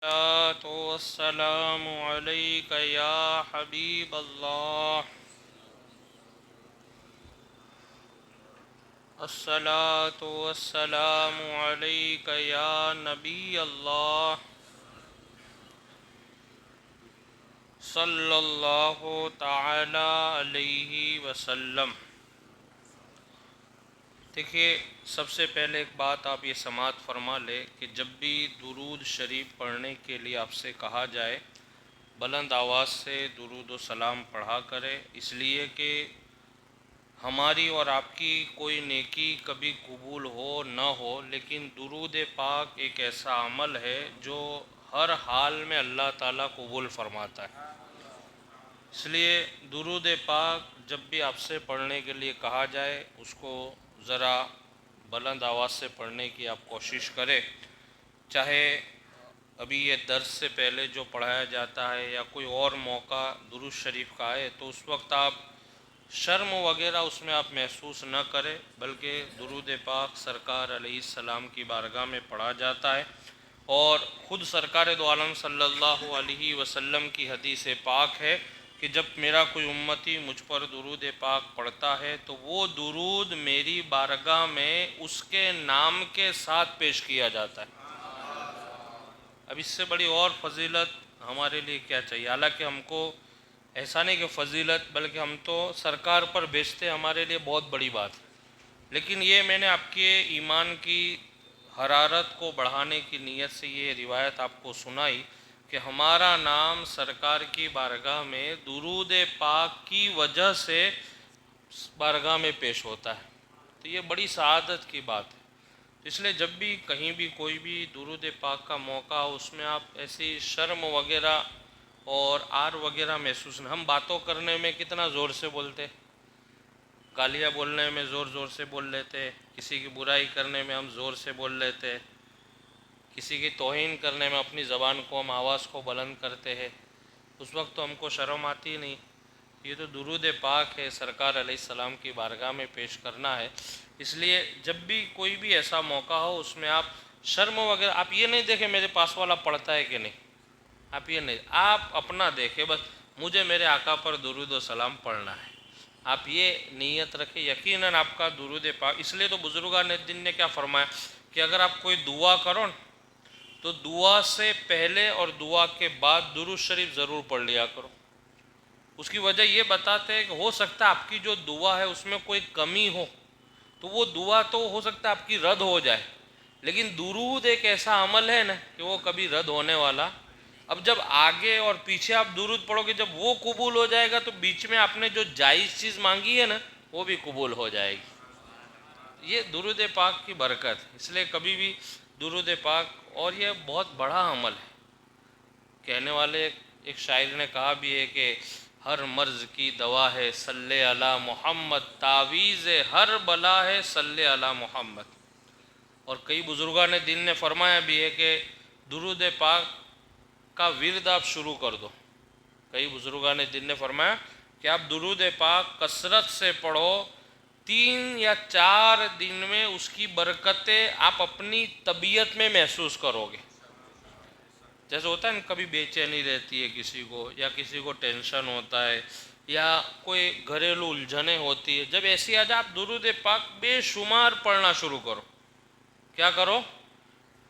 الصلاة والسلام عليك يا حبيب الله. الصلاة والسلام عليك يا نبي الله. صلى الله تعالى عليه وسلم. دیکھیے، سب سے پہلے ایک بات آپ یہ سماعت فرما لیں کہ جب بھی درود شریف پڑھنے کے لیے آپ سے کہا جائے بلند آواز سے درود و سلام پڑھا کرے، اس لیے کہ ہماری اور آپ کی کوئی نیکی کبھی قبول ہو نہ ہو، لیکن درود پاک ایک ایسا عمل ہے جو ہر حال میں اللہ تعالیٰ قبول فرماتا ہے. اس لیے درود پاک جب بھی آپ سے پڑھنے کے لیے کہا جائے اس کو ذرا بلند آواز سے پڑھنے کی آپ کوشش کریں. چاہے ابھی یہ درس سے پہلے جو پڑھایا جاتا ہے یا کوئی اور موقع درود شریف کا ہے تو اس وقت آپ شرم وغیرہ اس میں آپ محسوس نہ کریں، بلکہ درود پاک سرکار علیہ السلام کی بارگاہ میں پڑھا جاتا ہے. اور خود سرکار دو عالم صلی اللہ علیہ وسلم کی حدیث پاک ہے کہ جب میرا کوئی امتی مجھ پر درود پاک پڑھتا ہے تو وہ درود میری بارگاہ میں اس کے نام کے ساتھ پیش کیا جاتا ہے. اب اس سے بڑی اور فضیلت ہمارے لیے کیا چاہیے؟ حالانکہ ہم کو ایسا نہیں کہ فضیلت، بلکہ ہم تو سرکار پر بیچتے ہمارے لیے بہت بڑی بات ہے. لیکن یہ میں نے آپ کے ایمان کی حرارت کو بڑھانے کی نیت سے یہ روایت آپ کو سنائی کہ ہمارا نام سرکار کی بارگاہ میں درود پاک کی وجہ سے بارگاہ میں پیش ہوتا ہے. تو یہ بڑی سعادت کی بات ہے. اس لیے جب بھی کہیں بھی کوئی بھی درود پاک کا موقع ہو اس میں آپ ایسی شرم وغیرہ اور آر وغیرہ محسوس نہیں. ہم باتوں کرنے میں کتنا زور سے بولتے، گالیاں بولنے میں زور زور سے بول لیتے، کسی کی برائی کرنے میں ہم زور سے بول لیتے، کسی کی توہین کرنے میں اپنی زبان کو ہم آواز کو بلند کرتے ہیں. اس وقت تو ہم کو شرم آتی نہیں. یہ تو درود پاک ہے، سرکار علیہ السلام کی بارگاہ میں پیش کرنا ہے. اس لیے جب بھی کوئی بھی ایسا موقع ہو اس میں آپ شرم وغیرہ آپ یہ نہیں دیکھیں میرے پاس والا پڑھتا ہے کہ نہیں، آپ یہ نہیں، آپ اپنا دیکھیں بس مجھے میرے آقا پر درود و سلام پڑھنا ہے. آپ یہ نیت رکھیں، یقیناً آپ کا درود پاک. اس لیے تو بزرگان دین نے کیا فرمایا کہ اگر آپ کوئی دعا کرو تو دعا سے پہلے اور دعا کے بعد درود شریف ضرور پڑھ لیا کرو. اس کی وجہ یہ بتاتے ہیں کہ ہو سکتا ہے آپ کی جو دعا ہے اس میں کوئی کمی ہو تو وہ دعا تو ہو سکتا ہے آپ کی رد ہو جائے، لیکن درود ایک ایسا عمل ہے نا کہ وہ کبھی رد ہونے والا. اب جب آگے اور پیچھے آپ درود پڑھو گے جب وہ قبول ہو جائے گا تو بیچ میں آپ نے جو جائز چیز مانگی ہے نا وہ بھی قبول ہو جائے گی. یہ درود پاک کی برکت ہے. اس لیے کبھی بھی درود پاک، اور یہ بہت بڑا عمل ہے. کہنے والے ایک شاعر نے کہا بھی ہے کہ ہر مرض کی دوا ہے صلی علی محمد، تعویذ ہر بلا ہے صلی علی محمد. اور کئی بزرگان دین نے فرمایا بھی ہے کہ درود پاک کا ورد آپ شروع کر دو. کئی بزرگان دین نے فرمایا کہ آپ درود پاک کثرت سے پڑھو، 3 یا 4 دن میں اس کی برکتیں آپ اپنی طبیعت میں محسوس کرو گے. جیسے ہوتا ہے نا کبھی بے چینی رہتی ہے کسی کو، یا کسی کو ٹینشن ہوتا ہے، یا کوئی گھریلو الجھنیں ہوتی ہے، جب ایسی آ جائے آپ درود پاک بے شمار پڑھنا شروع کرو. کیا کرو؟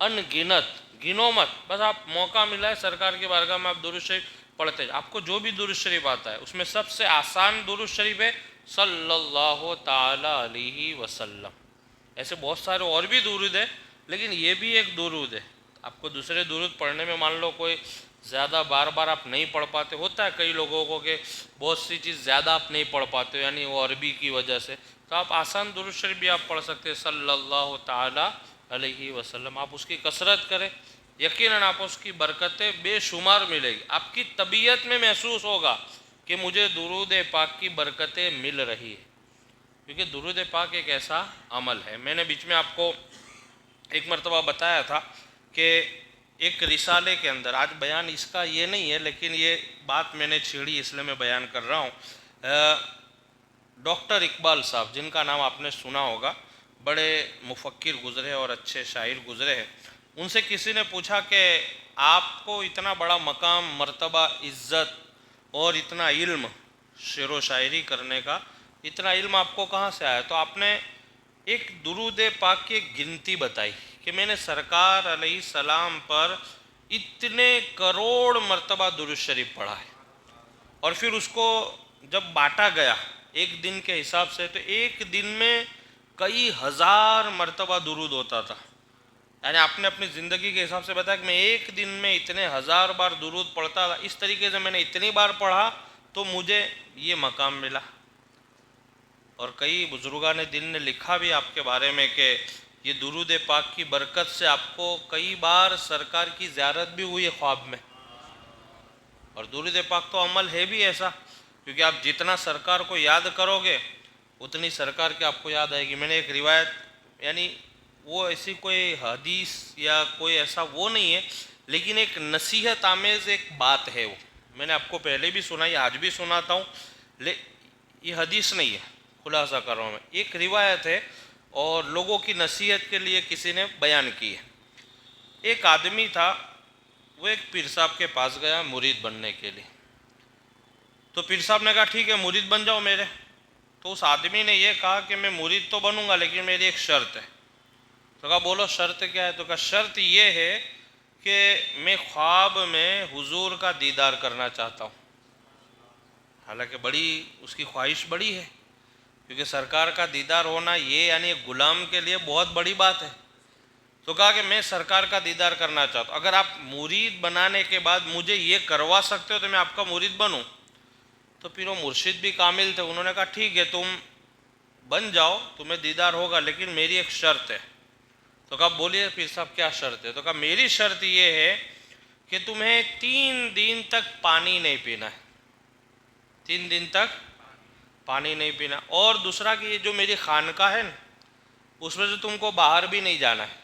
ان گنت، گنو مت، بس آپ موقع ملا ہے سرکار کی بارگاہ میں آپ درود شریف پڑھتے. آپ کو جو بھی درود شریف آتا ہے اس میں سب سے آسان درود شریف ہے صلی اللہ تعالی علیہ وسلم. ایسے بہت سارے اور بھی درود ہیں لیکن یہ بھی ایک درود ہے. آپ کو دوسرے درود پڑھنے میں مان لو کوئی زیادہ بار بار آپ نہیں پڑھ پاتے، ہوتا ہے کئی لوگوں کو کہ بہت سی چیز زیادہ آپ نہیں پڑھ پاتے یعنی وہ عربی کی وجہ سے، تو آپ آسان درود شریف بھی آپ پڑھ سکتے ہیں صلی اللہ تعالی علیہ وسلم. آپ اس کی کثرت کریں، یقیناً آپ اس کی برکتیں بے شمار ملے گی. آپ کی طبیعت میں محسوس ہوگا کہ مجھے درود پاک کی برکتیں مل رہی ہے، کیونکہ درود پاک ایک ایسا عمل ہے. میں نے بیچ میں آپ کو ایک مرتبہ بتایا تھا کہ ایک رسالے کے اندر، آج بیان اس کا یہ نہیں ہے لیکن یہ بات میں نے چھیڑی اس لیے میں بیان کر رہا ہوں. ڈاکٹر اقبال صاحب جن کا نام آپ نے سنا ہوگا، بڑے مفکر گزرے اور اچھے شاعر گزرے ہیں. ان سے کسی نے پوچھا کہ آپ کو اتنا بڑا مقام، مرتبہ، عزت اور اتنا علم شعر و شاعری کرنے کا، اتنا علم آپ کو کہاں سے آیا؟ تو آپ نے ایک درود پاک کی ایک گنتی بتائی کہ میں نے سرکار علیہ السلام پر اتنے کروڑ مرتبہ درود شریف پڑھا ہے، اور پھر اس کو جب بانٹا گیا ایک دن کے حساب سے تو ایک دن میں کئی ہزار مرتبہ درود ہوتا تھا. یعنی آپ نے اپنی زندگی کے حساب سے بتایا کہ میں ایک دن میں اتنے ہزار بار درود پڑھتا تھا، اس طریقے سے میں نے اتنی بار پڑھا تو مجھے یہ مقام ملا. اور کئی بزرگان دین نے لکھا بھی آپ کے بارے میں کہ یہ درود پاک کی برکت سے آپ کو کئی بار سرکار کی زیارت بھی ہوئی ہے خواب میں. اور درود پاک تو عمل ہے بھی ایسا، کیونکہ آپ جتنا سرکار کو یاد کرو گے اتنی سرکار کی آپ کو یاد آئے گی. میں نے ایک روایت، یعنی وہ ایسی کوئی حدیث یا کوئی ایسا وہ نہیں ہے، لیکن ایک نصیحت آمیز ایک بات ہے، وہ میں نے آپ کو پہلے بھی سنائی، آج بھی سناتا ہوں. یہ حدیث نہیں ہے، خلاصہ کر رہا ہوں میں، ایک روایت ہے اور لوگوں کی نصیحت کے لیے کسی نے بیان کی ہے. ایک آدمی تھا، وہ ایک پیر صاحب کے پاس گیا مرید بننے کے لیے. تو پیر صاحب نے کہا ٹھیک ہے مرید بن جاؤ میرے. تو اس آدمی نے یہ کہا کہ میں مرید تو بنوں گا لیکن میری ایک شرط ہے. تو کہا بولو شرط کیا ہے؟ تو کہا شرط یہ ہے کہ میں خواب میں حضور کا دیدار کرنا چاہتا ہوں. حالانکہ بڑی اس کی خواہش بڑی ہے، کیونکہ سرکار کا دیدار ہونا یہ یعنی ایک غلام کے لیے بہت بڑی بات ہے. تو کہا کہ میں سرکار کا دیدار کرنا چاہتا ہوں، اگر آپ مرید بنانے کے بعد مجھے یہ کروا سکتے ہو تو میں آپ کا مرید بنوں. تو پھر وہ مرشد بھی کامل تھے، انہوں نے کہا ٹھیک ہے تم بن جاؤ، تمہیں دیدار ہوگا، لیکن میری ایک شرط ہے. تو کہا بولیے پیر صاحب کیا شرط ہے؟ تو کہا میری شرط یہ ہے کہ تمہیں 3 دن تک پانی نہیں پینا ہے، 3 دن تک پانی نہیں پینا. اور دوسرا کہ یہ جو میری خانقاہ ہے نا اس میں سے تم کو باہر بھی نہیں جانا ہے،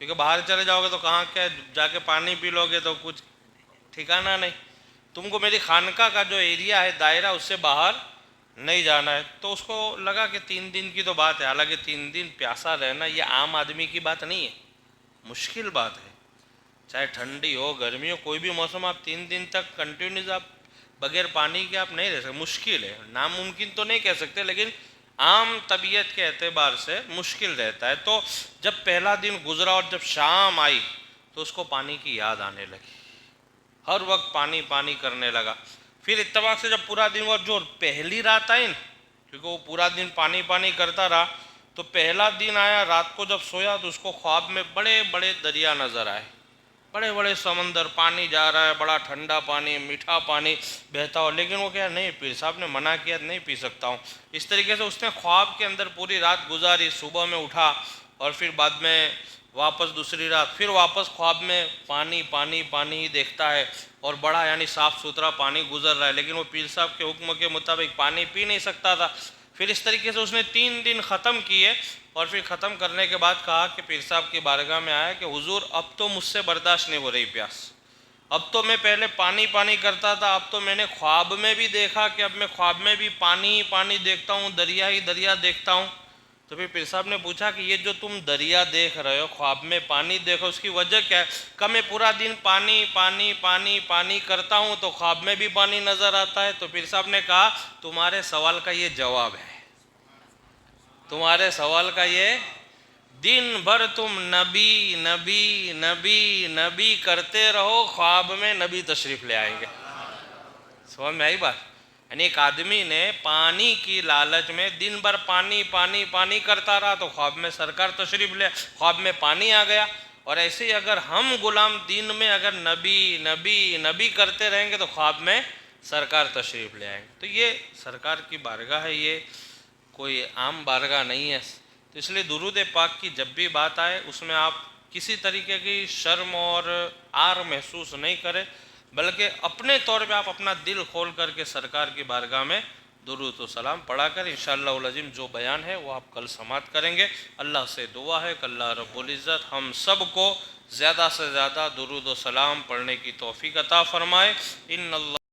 کیونکہ باہر چلے جاؤ گے تو کہاں کیا جا کے پانی پی لو گے تو کچھ ٹھکانہ نہیں. تم کو میری خانقاہ کا جو ایریا ہے، دائرہ، اس سے باہر نہیں جانا ہے. تو اس کو لگا کہ 3 دن کی تو بات ہے، حالانکہ 3 دن پیاسا رہنا یہ عام آدمی کی بات نہیں ہے، مشکل بات ہے. چاہے ٹھنڈی ہو گرمی ہو کوئی بھی موسم، آپ 3 دن تک کنٹینیوس آپ بغیر پانی کے آپ نہیں رہ سکتے. مشکل ہے، ناممکن تو نہیں کہہ سکتے لیکن عام طبیعت کے اعتبار سے مشکل رہتا ہے. تو جب پہلا دن گزرا اور جب شام آئی تو اس کو پانی کی یاد آنے لگی، ہر وقت پانی پانی کرنے لگا. پھر اتفاق سے جب پورا دن وہ جو پہلی رات آئی نا، کیونکہ وہ پورا دن پانی پانی کرتا رہا، تو پہلا دن آیا، رات کو جب سویا تو اس کو خواب میں بڑے بڑے دریا نظر آئے، بڑے بڑے سمندر، پانی جا رہا ہے، بڑا ٹھنڈا پانی، میٹھا پانی بہتا ہو. لیکن وہ کہا نہیں، پیر صاحب نے منع کیا نہیں پی سکتا ہوں. اس طریقے سے اس نے خواب کے اندر پوری رات گزاری. صبح میں اٹھا اور پھر بعد میں واپس دوسری رات پھر واپس خواب میں پانی پانی پانی ہی دیکھتا ہے، اور بڑا یعنی صاف ستھرا پانی گزر رہا ہے، لیکن وہ پیر صاحب کے حکم کے مطابق پانی پی نہیں سکتا تھا. پھر اس طریقے سے اس نے 3 دن ختم کیے، اور پھر ختم کرنے کے بعد کہا کہ پیر صاحب کی بارگاہ میں آیا کہ حضور اب تو مجھ سے برداشت نہیں ہو رہی پیاس، اب تو میں پہلے پانی پانی کرتا تھا، اب تو میں نے خواب میں بھی دیکھا کہ اب میں خواب میں بھی پانی ہی پانی دیکھتا ہوں، دریا ہی دریا دیکھتا ہوں. تو پھر پیر صاحب نے پوچھا کہ یہ جو تم دریا دیکھ رہے ہو، خواب میں پانی دیکھو، اس کی وجہ کیا ہے؟ کہ میں پورا دن پانی پانی پانی پانی کرتا ہوں تو خواب میں بھی پانی نظر آتا ہے. تو پیر صاحب نے کہا تمہارے سوال کا یہ جواب ہے، تمہارے سوال کا یہ، دن بھر تم نبی نبی نبی نبی کرتے رہو، خواب میں نبی تشریف لے آئیں گے. سمجھ میں آئی بات؟ یعنی ایک آدمی نے پانی کی لالچ میں دن بھر پانی پانی پانی کرتا رہا تو خواب میں سرکار تشریف لے، خواب میں پانی آ گیا. اور ایسے ہی اگر ہم غلام دین میں اگر نبی نبی نبی کرتے رہیں گے تو خواب میں سرکار تشریف لے آئیں گے. تو یہ سرکار کی بارگاہ ہے، یہ کوئی عام بارگاہ نہیں ہے. تو اس لیے درود پاک کی جب بھی بات آئے اس میں آپ کسی طریقے کی شرم اور عار محسوس نہیں کریں، بلکہ اپنے طور پہ آپ اپنا دل کھول کر کے سرکار کی بارگاہ میں درود و سلام پڑھا کر انشاءاللہ العظیم جو بیان ہے وہ آپ کل سماعت کریں گے. اللہ سے دعا ہے کہ اللہ رب العزت ہم سب کو زیادہ سے زیادہ درود و سلام پڑھنے کی توفیق عطا فرمائے. ان اللہ